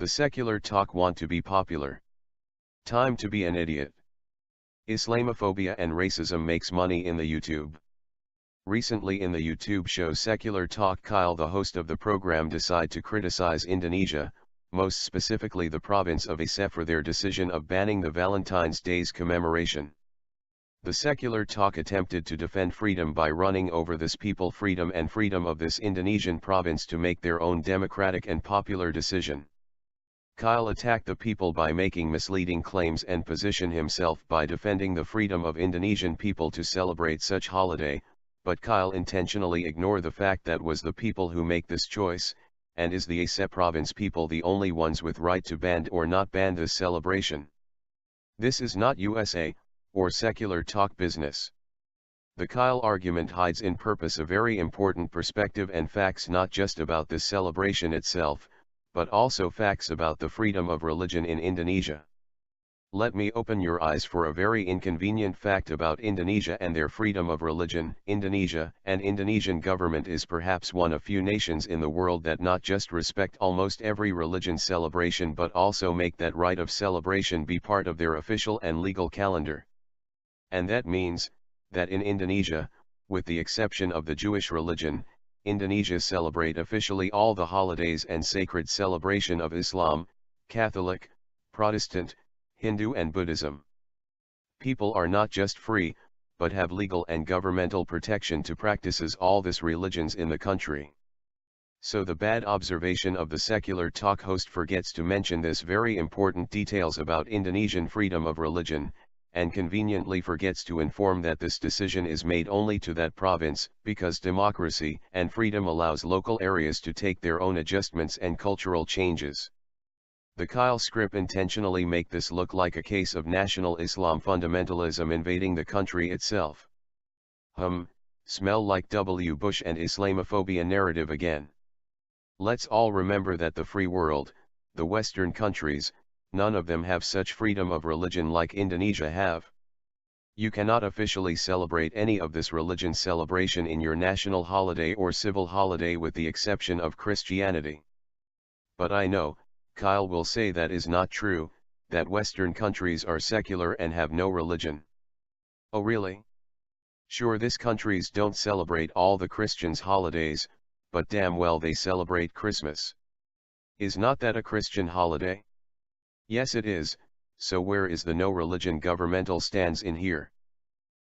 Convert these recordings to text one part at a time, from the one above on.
The secular talk want to be popular. Time to be an idiot. Islamophobia and racism makes money in the YouTube. Recently in the YouTube show Secular Talk, Kyle, the host of the program, decide to criticize Indonesia, most specifically the province of Aceh, for their decision of banning the Valentine's Day's commemoration. The Secular Talk attempted to defend freedom by running over this people, freedom and freedom of this Indonesian province to make their own democratic and popular decision. Kyle attacked the people by making misleading claims and position himself by defending the freedom of Indonesian people to celebrate such holiday, but Kyle intentionally ignore the fact that was the people who make this choice, and is the Aceh province people the only ones with right to ban or not ban this celebration. This is not USA, or Secular Talk business. The Kyle argument hides in purpose a very important perspective and facts, not just about this celebration itself, but also facts about the freedom of religion in Indonesia. Let me open your eyes for a very inconvenient fact about Indonesia and their freedom of religion. Indonesia and Indonesian government is perhaps one of few nations in the world that not just respect almost every religion celebration but also make that right of celebration be part of their official and legal calendar. And that means, that in Indonesia, with the exception of the Jewish religion, Indonesia celebrate officially all the holidays and sacred celebration of Islam, Catholic, Protestant, Hindu and Buddhism. People are not just free, but have legal and governmental protection to practices all these religions in the country. So the bad observation of the Secular Talk host forgets to mention this very important details about Indonesian freedom of religion, and conveniently forgets to inform that this decision is made only to that province, because democracy and freedom allows local areas to take their own adjustments and cultural changes. The Kyle script intentionally make this look like a case of national Islam fundamentalism invading the country itself. Smell like W. Bush and Islamophobia narrative again. Let's all remember that the free world, the Western countries, none of them have such freedom of religion like Indonesia have. You cannot officially celebrate any of this religion celebration in your national holiday or civil holiday with the exception of Christianity. But I know, Kyle will say that is not true, that Western countries are secular and have no religion. Oh really? Sure, these countries don't celebrate all the Christians' holidays, but damn well they celebrate Christmas. Is not that a Christian holiday? Yes it is, so where is the no religion governmental stands in here?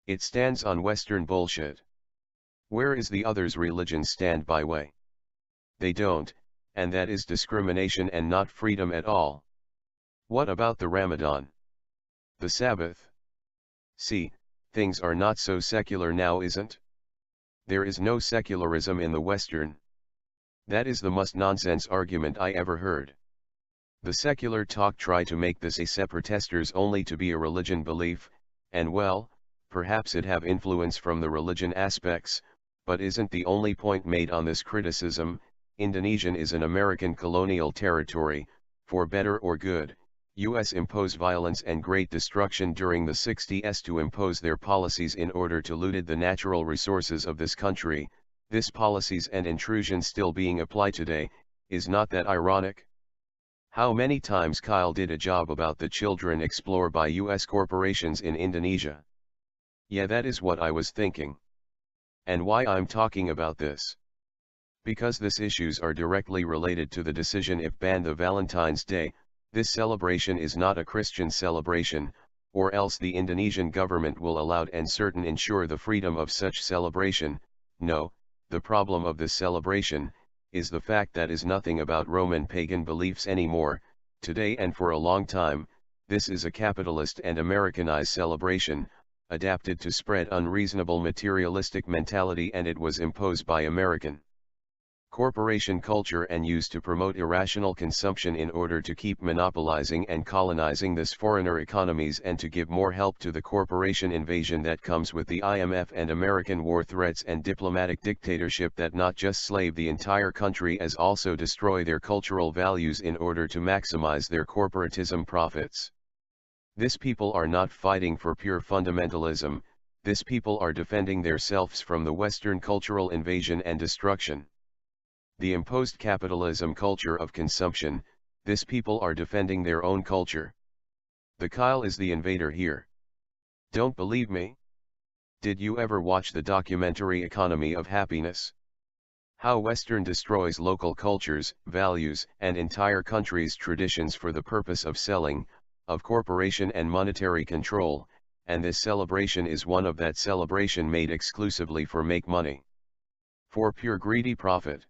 It stands on Western bullshit. Where is the others' religion stand by way? They don't, and that is discrimination and not freedom at all. What about the Ramadan? The Sabbath? See, things are not so secular now, isn't? There is no secularism in the Western. That is the most nonsense argument I ever heard. The Secular Talk try to make this Aceh protesters only to be a religion belief, and well, perhaps it have influence from the religion aspects, but isn't the only point made on this criticism. Indonesian is an American colonial territory, for better or good. US imposed violence and great destruction during the 60s to impose their policies in order to loot the natural resources of this country. This policies and intrusion still being applied today, is not that ironic? How many times Kyle did a job about the children explored by US corporations in Indonesia? Yeah, that is what I was thinking. And why I'm talking about this? Because these issues are directly related to the decision if ban the Valentine's Day. This celebration is not a Christian celebration, or else the Indonesian government will allow and certain ensure the freedom of such celebration. No, the problem of this celebration is the fact that is nothing about Roman pagan beliefs anymore. Today and for a long time, this is a capitalist and Americanized celebration, adapted to spread unreasonable materialistic mentality, and it was imposed by American corporation culture and used to promote irrational consumption in order to keep monopolizing and colonizing this foreigner economies and to give more help to the corporation invasion that comes with the IMF and American war threats and diplomatic dictatorship that not just slave the entire country as also destroy their cultural values in order to maximize their corporatism profits. This people are not fighting for pure fundamentalism, this people are defending themselves from the Western cultural invasion and destruction. The imposed capitalism culture of consumption, This people are defending their own culture. The Kyle is the invader here. Don't believe me? Did you ever watch the documentary Economy of Happiness? How Western destroys local cultures, values, and entire countries' traditions for the purpose of selling, of corporation and monetary control, and this celebration is one of that celebration made exclusively for make money. For pure greedy profit.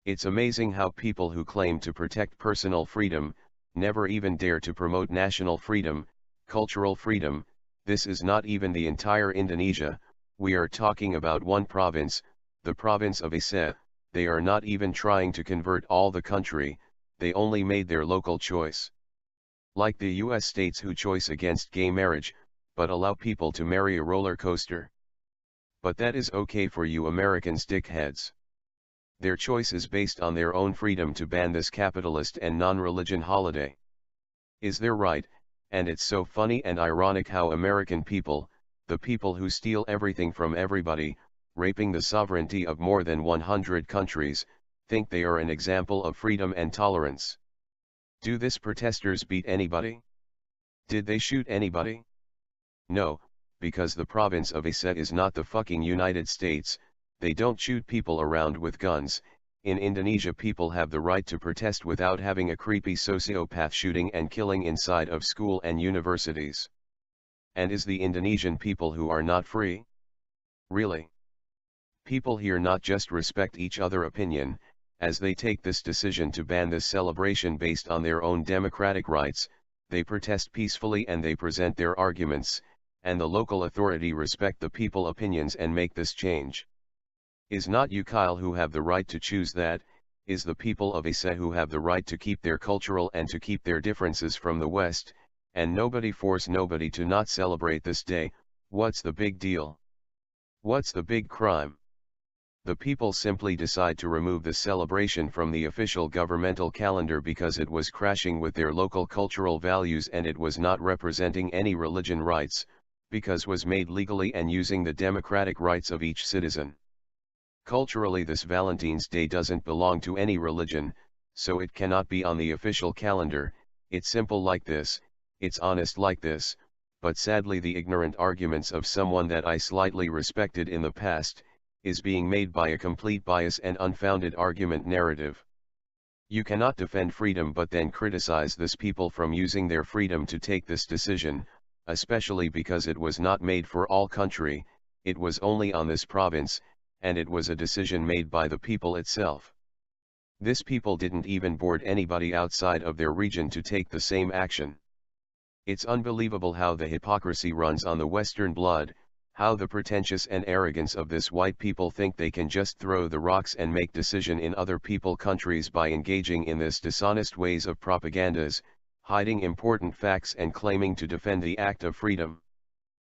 It's amazing how people who claim to protect personal freedom, never even dare to promote national freedom, cultural freedom. This is not even the entire Indonesia, we are talking about one province, the province of Aceh. They are not even trying to convert all the country, they only made their local choice. Like the US states who choice against gay marriage, but allow people to marry a roller coaster. But that is okay for you Americans dickheads. Their choice is based on their own freedom to ban this capitalist and non-religion holiday. Is their right, and it's so funny and ironic how American people, the people who steal everything from everybody, raping the sovereignty of more than 100 countries, think they are an example of freedom and tolerance. Do these protesters beat anybody? Did they shoot anybody? No, because the province of Aceh is not the fucking United States, they don't shoot people around with guns. In Indonesia people have the right to protest without having a creepy sociopath shooting and killing inside of school and universities. And is the Indonesian people who are not free? Really? People here not just respect each other opinion, as they take this decision to ban this celebration based on their own democratic rights, they protest peacefully and they present their arguments, and the local authority respect the people opinions and make this change. Is not you Kyle who have the right to choose that, is the people of Aceh who have the right to keep their cultural and to keep their differences from the West, and nobody force nobody to not celebrate this day. What's the big deal? What's the big crime? The people simply decide to remove the celebration from the official governmental calendar because it was crashing with their local cultural values and it was not representing any religion rights, because was made legally and using the democratic rights of each citizen. Culturally this Valentine's Day doesn't belong to any religion, so it cannot be on the official calendar. It's simple like this, it's honest like this, but sadly the ignorant arguments of someone that I slightly respected in the past, is being made by a complete bias and unfounded argument narrative. You cannot defend freedom but then criticize this people from using their freedom to take this decision, especially because it was not made for all country, it was only on this province, and it was a decision made by the people itself. This people didn't even board anybody outside of their region to take the same action. It's unbelievable how the hypocrisy runs on the Western blood, how the pretentious and arrogance of this white people think they can just throw the rocks and make decision in other people countries by engaging in this dishonest ways of propagandas, hiding important facts and claiming to defend the act of freedom.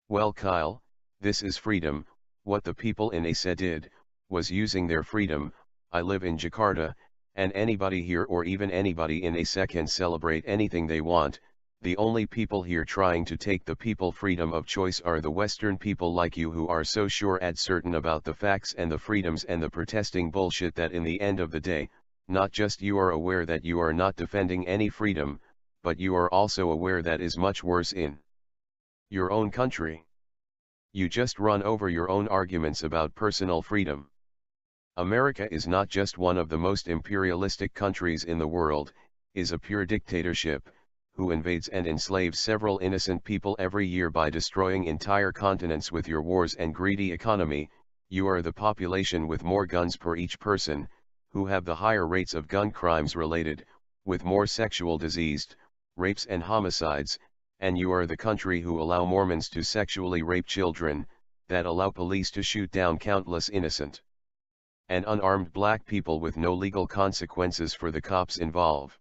Well Kyle, this is freedom. What the people in Aceh did, was using their freedom. I live in Jakarta, and anybody here or even anybody in Aceh can celebrate anything they want. The only people here trying to take the people freedom of choice are the Western people like you who are so sure and certain about the facts and the freedoms and the protesting bullshit that in the end of the day, not just you are aware that you are not defending any freedom, but you are also aware that is much worse in your own country. You just run over your own arguments about personal freedom. America is not just one of the most imperialistic countries in the world, is a pure dictatorship, who invades and enslaves several innocent people every year by destroying entire continents with your wars and greedy economy. You are the population with more guns per each person, who have the higher rates of gun crimes related, with more sexual diseased, rapes and homicides, and you are the country who allow Mormons to sexually rape children, that allow police to shoot down countless innocent and unarmed black people with no legal consequences for the cops involved.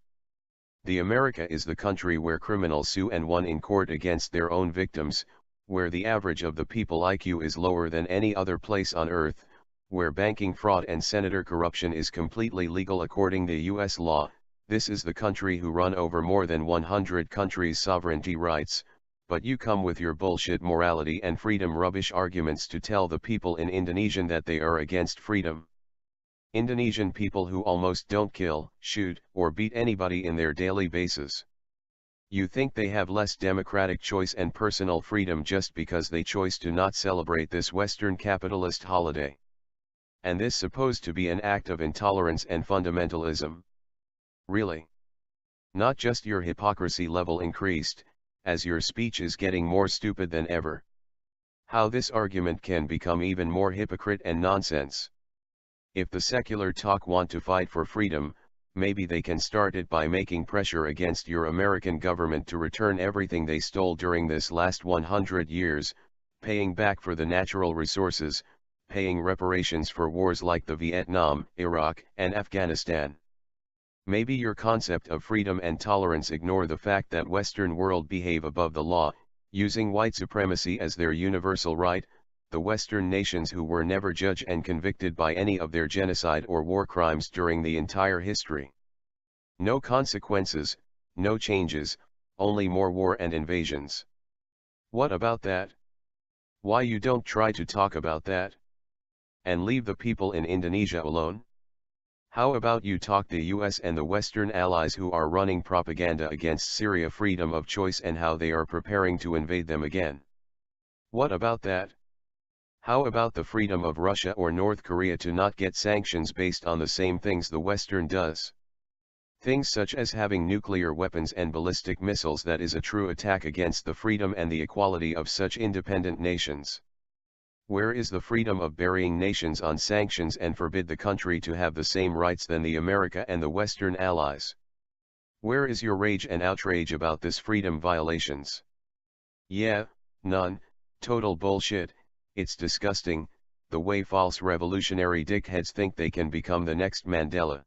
The America is the country where criminals sue and won in court against their own victims, where the average of the people IQ is lower than any other place on earth, where banking fraud and senator corruption is completely legal according to US law. This is the country who run over more than 100 countries' sovereignty rights, but you come with your bullshit morality and freedom rubbish arguments to tell the people in Indonesia that they are against freedom. Indonesian people who almost don't kill, shoot, or beat anybody in their daily basis. You think they have less democratic choice and personal freedom just because they choose to not celebrate this Western capitalist holiday. And this supposed to be an act of intolerance and fundamentalism. Really? Not just your hypocrisy level increased, as your speech is getting more stupid than ever. How this argument can become even more hypocrite and nonsense. If the secular talk want to fight for freedom, maybe they can start it by making pressure against your American government to return everything they stole during this last 100 years, paying back for the natural resources, paying reparations for wars like the Vietnam, Iraq, and Afghanistan. Maybe your concept of freedom and tolerance ignore the fact that Western world behave above the law, using white supremacy as their universal right, the Western nations who were never judged and convicted by any of their genocide or war crimes during the entire history. No consequences, no changes, only more war and invasions. What about that? Why you don't try to talk about that? And leave the people in Indonesia alone? How about you talk the US and the Western allies who are running propaganda against Syria freedom of choice and how they are preparing to invade them again? What about that? How about the freedom of Russia or North Korea to not get sanctions based on the same things the Western does? Things such as having nuclear weapons and ballistic missiles that is a true attack against the freedom and the equality of such independent nations. Where is the freedom of burying nations on sanctions and forbid the country to have the same rights than the America and the Western allies? Where is your rage and outrage about this freedom violations? Yeah, none, total bullshit, it's disgusting, the way false revolutionary dickheads think they can become the next Mandela.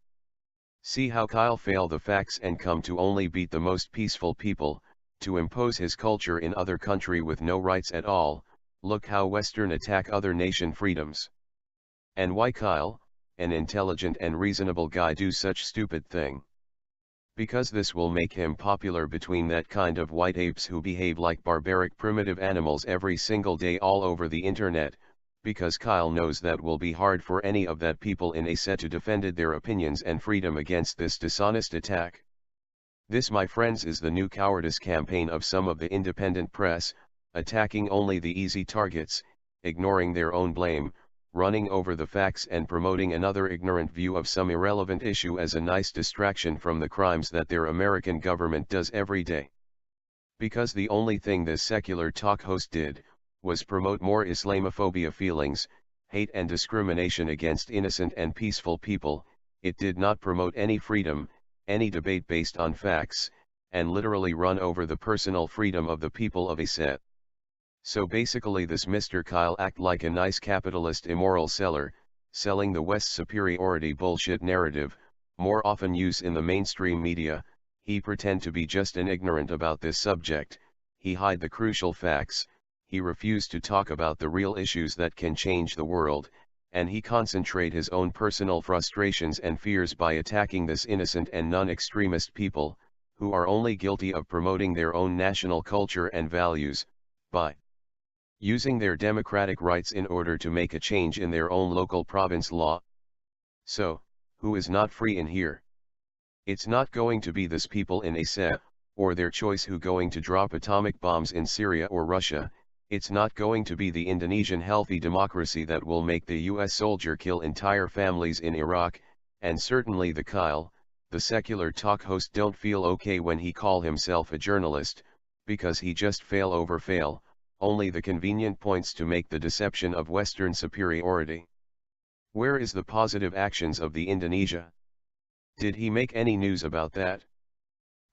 See how Kyle fail the facts and come to only beat the most peaceful people, to impose his culture in other country with no rights at all. Look how Western attack other nation freedoms. And why Kyle, an intelligent and reasonable guy, do such stupid thing? Because this will make him popular between that kind of white apes who behave like barbaric primitive animals every single day all over the internet, because Kyle knows that will be hard for any of that people in a set to defended their opinions and freedom against this dishonest attack. This, my friends, is the new cowardice campaign of some of the independent press, attacking only the easy targets, ignoring their own blame, running over the facts and promoting another ignorant view of some irrelevant issue as a nice distraction from the crimes that their American government does every day. Because the only thing this secular talk host did, was promote more Islamophobia feelings, hate and discrimination against innocent and peaceful people, it did not promote any freedom, any debate based on facts, and literally run over the personal freedom of the people of a set. So basically this Mr. Kyle act like a nice capitalist immoral seller, selling the West's superiority bullshit narrative, more often used in the mainstream media. He pretend to be just an ignorant about this subject, he hide the crucial facts, he refuse to talk about the real issues that can change the world, and he concentrate his own personal frustrations and fears by attacking this innocent and non-extremist people, who are only guilty of promoting their own national culture and values, by using their democratic rights in order to make a change in their own local province law. So, who is not free in here? It's not going to be this people in Asia, or their choice who going to drop atomic bombs in Syria or Russia, it's not going to be the Indonesian healthy democracy that will make the US soldier kill entire families in Iraq, and certainly the Kyle, the secular talk host, don't feel okay when he call himself a journalist, because he just fail over fail, only the convenient points to make the deception of Western superiority. Where is the positive actions of the Indonesia? Did he make any news about that?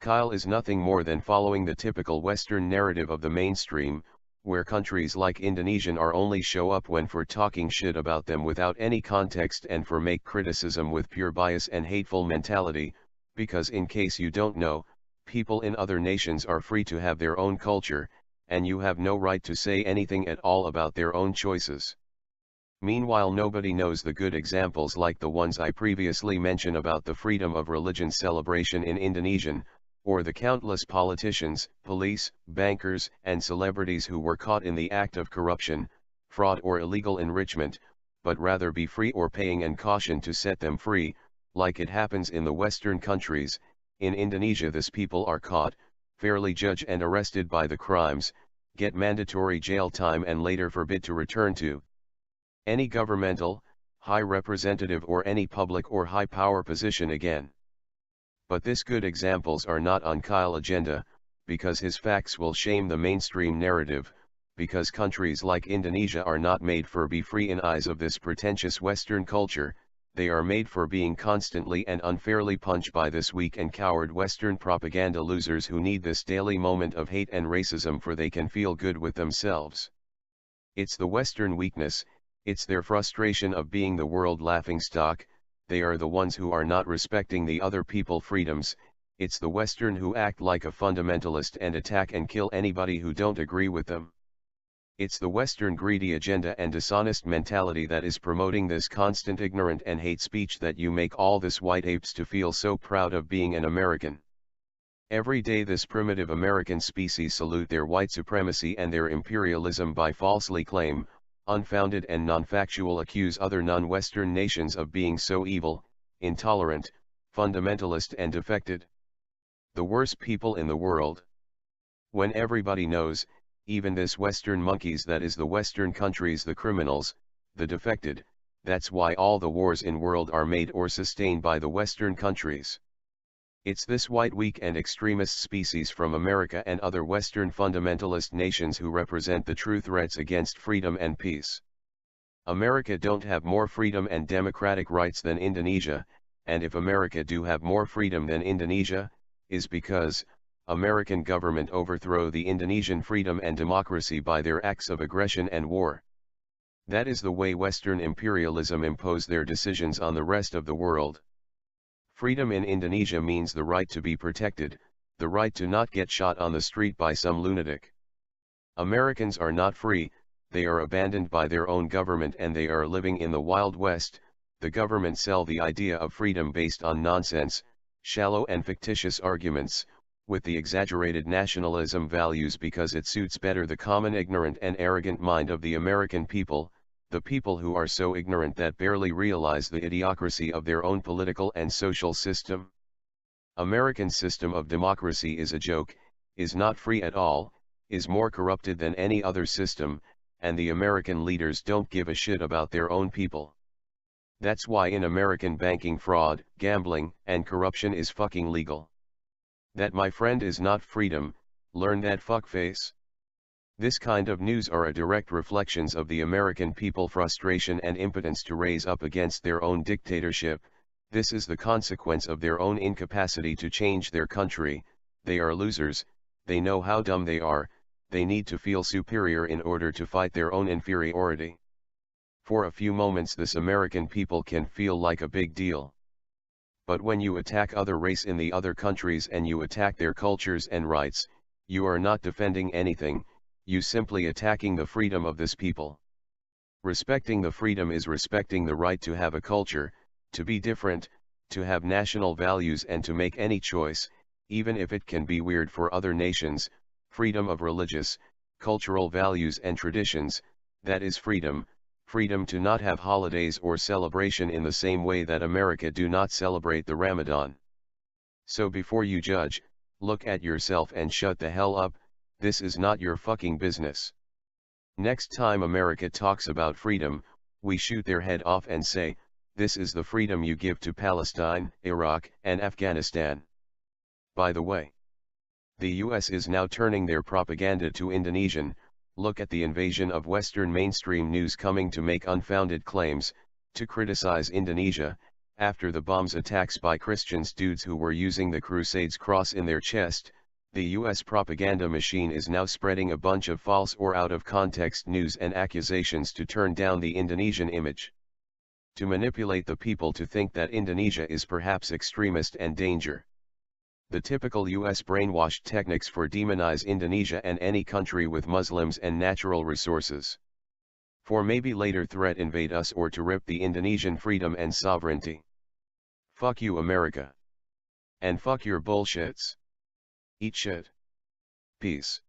Kyle is nothing more than following the typical Western narrative of the mainstream, where countries like Indonesian are only show up when for talking shit about them without any context and for make criticism with pure bias and hateful mentality, because in case you don't know, people in other nations are free to have their own culture, and you have no right to say anything at all about their own choices. Meanwhile, nobody knows the good examples like the ones I previously mentioned about the freedom of religion celebration in Indonesian, or the countless politicians, police, bankers, and celebrities who were caught in the act of corruption, fraud or illegal enrichment, but rather be free or paying and caution to set them free, like it happens in the Western countries. In Indonesia these people are caught, fairly judged and arrested by the crimes, get mandatory jail time and later forbid to return to any governmental, high representative or any public or high power position again. But this good examples are not on Kyle agenda, because his facts will shame the mainstream narrative, because countries like Indonesia are not made for be free in eyes of this pretentious Western culture, they are made for being constantly and unfairly punched by this weak and coward Western propaganda losers who need this daily moment of hate and racism for they can feel good with themselves. It's the Western weakness, it's their frustration of being the world laughingstock, they are the ones who are not respecting the other people's freedoms, it's the Western who act like a fundamentalist and attack and kill anybody who don't agree with them. It's the Western greedy agenda and dishonest mentality that is promoting this constant ignorant and hate speech that you make all this white apes to feel so proud of being an American. Every day this primitive American species salute their white supremacy and their imperialism by falsely claim, unfounded and non-factual accuse other non-Western nations of being so evil, intolerant, fundamentalist and defected. The worst people in the world. When everybody knows, even this Western monkeys that is the Western countries the criminals, the defected, that's why all the wars in world are made or sustained by the Western countries. It's this white weak and extremist species from America and other Western fundamentalist nations who represent the true threats against freedom and peace. America don't have more freedom and democratic rights than Indonesia, and if America do have more freedom than Indonesia, is because, American government overthrow the Indonesian freedom and democracy by their acts of aggression and war. That is the way Western imperialism impose their decisions on the rest of the world. Freedom in Indonesia means the right to be protected, the right to not get shot on the street by some lunatic. Americans are not free, they are abandoned by their own government and they are living in the Wild West. The government sell the idea of freedom based on nonsense, shallow and fictitious arguments, with the exaggerated nationalism values because it suits better the common ignorant and arrogant mind of the American people, the people who are so ignorant that barely realize the idiocracy of their own political and social system. American system of democracy is a joke, is not free at all, is more corrupted than any other system, and the American leaders don't give a shit about their own people. That's why in American banking fraud, gambling, and corruption is fucking legal. That, my friend, is not freedom, learn that, fuckface. This kind of news are a direct reflections of the American people frustration and impotence to raise up against their own dictatorship. This is the consequence of their own incapacity to change their country. They are losers, they know how dumb they are, they need to feel superior in order to fight their own inferiority. For a few moments this American people can feel like a big deal. But when you attack other race in the other countries and you attack their cultures and rights, you are not defending anything, you simply attacking the freedom of this people. Respecting the freedom is respecting the right to have a culture, to be different, to have national values and to make any choice, even if it can be weird for other nations, freedom of religious, cultural values and traditions, that is freedom. Freedom to not have holidays or celebration in the same way that America do not celebrate the Ramadan. So before you judge, look at yourself and shut the hell up, this is not your fucking business. Next time America talks about freedom, we shoot their head off and say, this is the freedom you give to Palestine, Iraq, and Afghanistan. By the way, the US is now turning their propaganda to Indonesian. Look at the invasion of Western mainstream news coming to make unfounded claims, to criticize Indonesia, after the bombs attacks by Christians dudes who were using the Crusades cross in their chest. The US propaganda machine is now spreading a bunch of false or out of context news and accusations to turn down the Indonesian image. To manipulate the people to think that Indonesia is perhaps extremist and danger. The typical US brainwashed techniques for demonize Indonesia and any country with Muslims and natural resources. For maybe later threat invade us or to rip the Indonesian freedom and sovereignty. Fuck you, America. And fuck your bullshits. Eat shit. Peace.